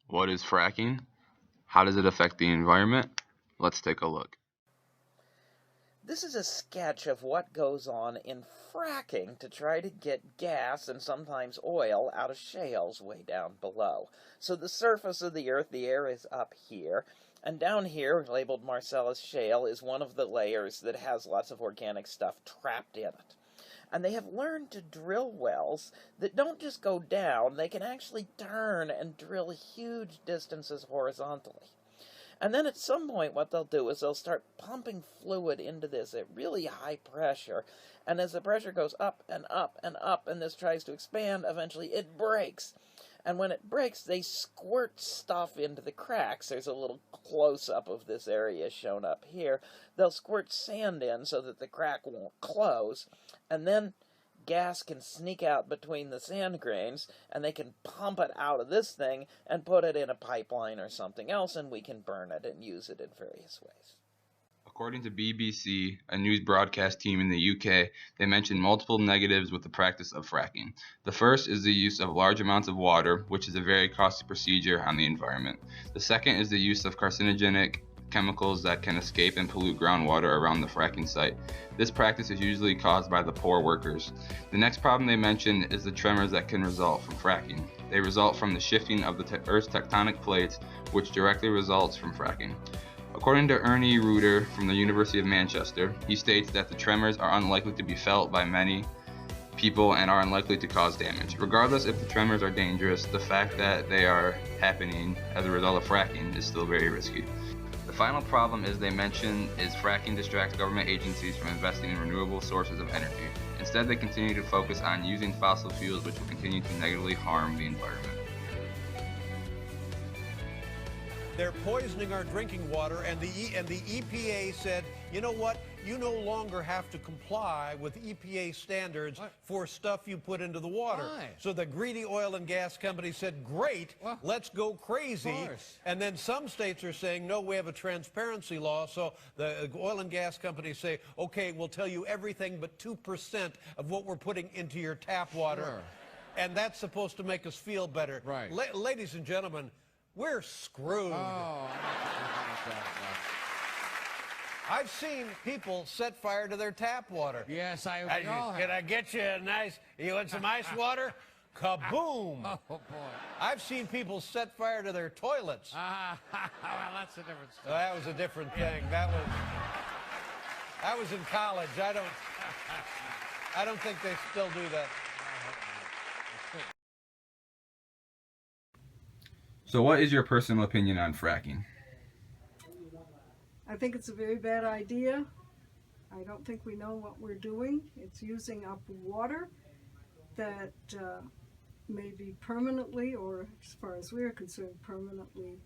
What is fracking? How does it affect the environment? Let's take a look. This is a sketch of what goes on in fracking to try to get gas and sometimes oil out of shales way down below. So the surface of the Earth, the air is up here, and down here, labeled Marcellus Shale, is one of the layers that has lots of organic stuff trapped in it. And they have learned to drill wells that don't just go down, they can actually turn and drill huge distances horizontally. And then at some point what they'll do is they'll start pumping fluid into this at really high pressure. And as the pressure goes up and up and up and this tries to expand, eventually it breaks. And when it breaks, they squirt stuff into the cracks. There's a little close-up of this area shown up here. They'll squirt sand in so that the crack won't close. And then gas can sneak out between the sand grains, and they can pump it out of this thing and put it in a pipeline or something else, and we can burn it and use it in various ways. According to BBC, a news broadcast team in the UK, they mentioned multiple negatives with the practice of fracking. The first is the use of large amounts of water, which is a very costly procedure on the environment. The second is the use of carcinogenic chemicals that can escape and pollute groundwater around the fracking site. This practice is usually caused by the poor workers. The next problem they mention is the tremors that can result from fracking. They result from the shifting of the Earth's tectonic plates, which directly results from fracking. According to Ernie Reuter from the University of Manchester, he states that the tremors are unlikely to be felt by many people and are unlikely to cause damage. Regardless if the tremors are dangerous, the fact that they are happening as a result of fracking is still very risky. The final problem they mention is fracking distracts government agencies from investing in renewable sources of energy. Instead, they continue to focus on using fossil fuels, which will continue to negatively harm the environment. They're poisoning our drinking water, and the EPA said, you know what? You no longer have to comply with EPA standards for stuff you put into the water. Why? So the greedy oil and gas company said, great, let's go crazy. And then some states are saying, no, we have a transparency law. So the oil and gas companies say, okay, we'll tell you everything but 2% of what we're putting into your tap water. Sure. And that's supposed to make us feel better. Right. Ladies and gentlemen, we're screwed. Oh, I've seen people set fire to their tap water. yes, Can I get you a nice, you want some ice water? Kaboom! Oh, boy. I've seen people set fire to their toilets. Well, that's a different story. That was a different thing. That was in college. I don't think they still do that. So what is your personal opinion on fracking? I think it's a very bad idea. I don't think we know what we're doing. It's using up water that may be permanently, or as far as we're concerned, permanently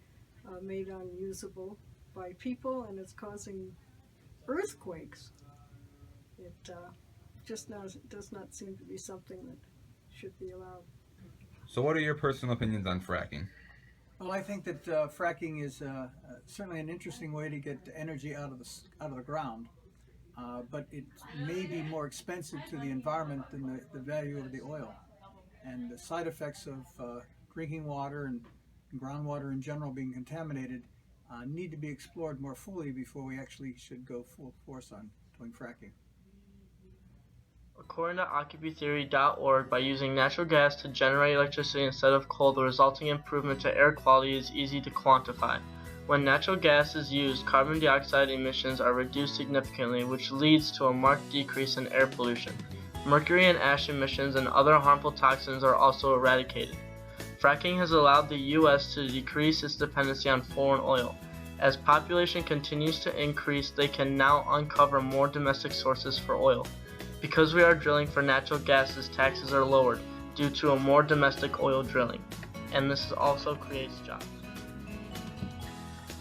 made unusable by people, and it's causing earthquakes. It just does not seem to be something that should be allowed. So what are your personal opinions on fracking? Well, I think that fracking is certainly an interesting way to get energy out of the ground, but it may be more expensive to the environment than the value of the oil. And the side effects of drinking water and groundwater in general being contaminated need to be explored more fully before we actually should go full force on doing fracking. According to OccupyTheory.org, by using natural gas to generate electricity instead of coal, the resulting improvement to air quality is easy to quantify. When natural gas is used, carbon dioxide emissions are reduced significantly, which leads to a marked decrease in air pollution. Mercury and ash emissions and other harmful toxins are also eradicated. Fracking has allowed the U.S. to decrease its dependency on foreign oil. As population continues to increase, they can now uncover more domestic sources for oil. Because we are drilling for natural gases, taxes are lowered due to a more domestic oil drilling, and this also creates jobs.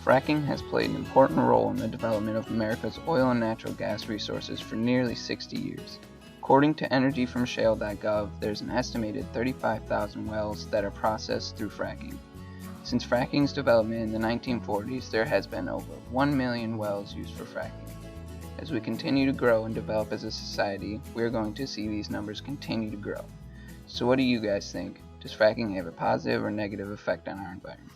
Fracking has played an important role in the development of America's oil and natural gas resources for nearly 60 years. According to energyfromshale.gov, there's an estimated 35,000 wells that are processed through fracking. Since fracking's development in the 1940s, there has been over 1 million wells used for fracking. As we continue to grow and develop as a society, we're going to see these numbers continue to grow. So what do you guys think? Does fracking have a positive or negative effect on our environment?